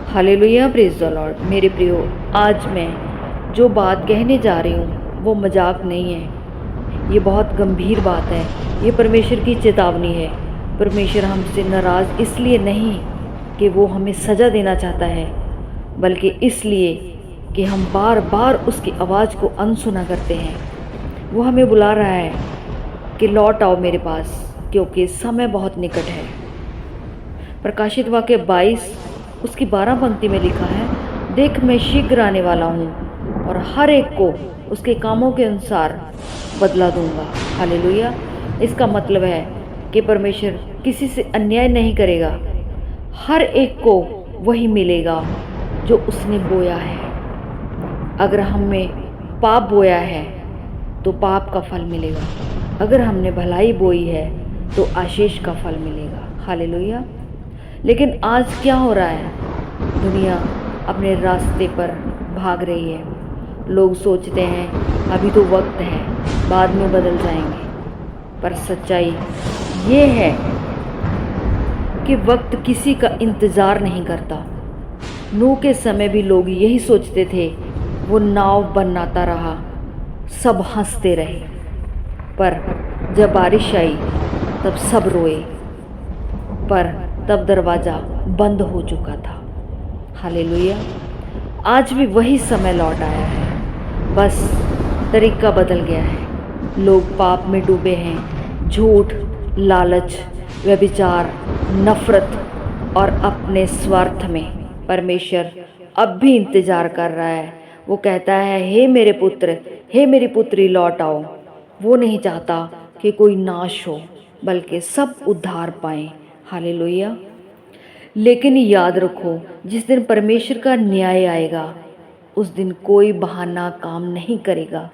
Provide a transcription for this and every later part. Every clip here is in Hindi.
Hallelujah, praise the Lord. मेरे प्रियो, आज मैं जो बात कहने जा रही हूँ वो मजाक नहीं है। ये बहुत गंभीर बात है। ये परमेश्वर की चेतावनी है। परमेश्वर हमसे नाराज़ इसलिए नहीं कि वो हमें सज़ा देना चाहता है, बल्कि इसलिए कि हम बार बार उसकी आवाज़ को अनसुना करते हैं। वो हमें बुला रहा है कि लौट आओ मेरे पास, क्योंकि समय बहुत निकट है। प्रकाशित वाक्य 22 उसकी 12 पंक्ति में लिखा है, देख मैं शीघ्र आने वाला हूँ और हर एक को उसके कामों के अनुसार बदला दूंगा। हालेलुया। इसका मतलब है कि परमेश्वर किसी से अन्याय नहीं करेगा। हर एक को वही मिलेगा जो उसने बोया है। अगर हमने पाप बोया है तो पाप का फल मिलेगा। अगर हमने भलाई बोई है तो आशीष का फल मिलेगा। हालेलुया। लेकिन आज क्या हो रहा है? दुनिया अपने रास्ते पर भाग रही है। लोग सोचते हैं अभी तो वक्त है, बाद में बदल जाएंगे। पर सच्चाई ये है कि वक्त किसी का इंतज़ार नहीं करता। नूह के समय भी लोग यही सोचते थे। वो नाव बनाता रहा, सब हंसते रहे, पर जब बारिश आई तब सब रोए, पर तब दरवाज़ा बंद हो चुका था। हालेलुया। आज भी वही समय लौट आया है, बस तरीका बदल गया है। लोग पाप में डूबे हैं। झूठ, लालच, व्यभिचार, नफरत और अपने स्वार्थ में। परमेश्वर अब भी इंतज़ार कर रहा है। वो कहता है, हे मेरे पुत्र, हे मेरी पुत्री, लौट आओ। वो नहीं चाहता कि कोई नाश हो, बल्कि सब उद्धार पाएं। हालेलुया। लेकिन याद रखो, जिस दिन परमेश्वर का न्याय आएगा उस दिन कोई बहाना काम नहीं करेगा,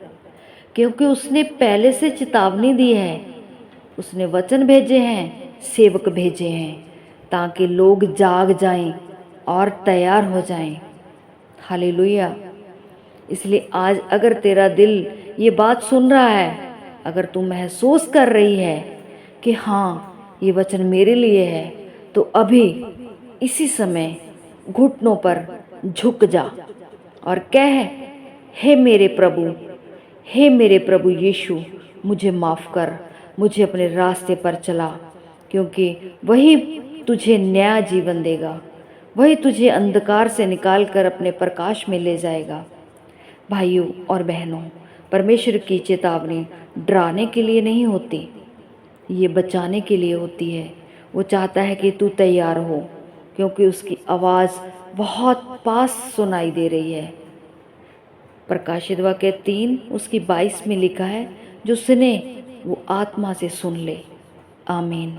क्योंकि उसने पहले से चेतावनी दी है। उसने वचन भेजे हैं, सेवक भेजे हैं, ताकि लोग जाग जाएं और तैयार हो जाएं। हालेलुया। इसलिए आज अगर तेरा दिल ये बात सुन रहा है, अगर तू महसूस कर रही है कि हाँ ये वचन मेरे लिए है, तो अभी इसी समय घुटनों पर झुक जा और कह, हे मेरे प्रभु, हे मेरे प्रभु यीशु, मुझे माफ़ कर, मुझे अपने रास्ते पर चला, क्योंकि वही तुझे नया जीवन देगा। वही तुझे अंधकार से निकाल कर अपने प्रकाश में ले जाएगा। भाइयों और बहनों, परमेश्वर की चेतावनी डराने के लिए नहीं होती, ये बचाने के लिए होती है। वो चाहता है कि तू तैयार हो, क्योंकि उसकी आवाज़ बहुत पास सुनाई दे रही है। प्रकाशित वाक्य 3 उसकी 22 में लिखा है, जो सुने वो आत्मा से सुन ले। आमीन।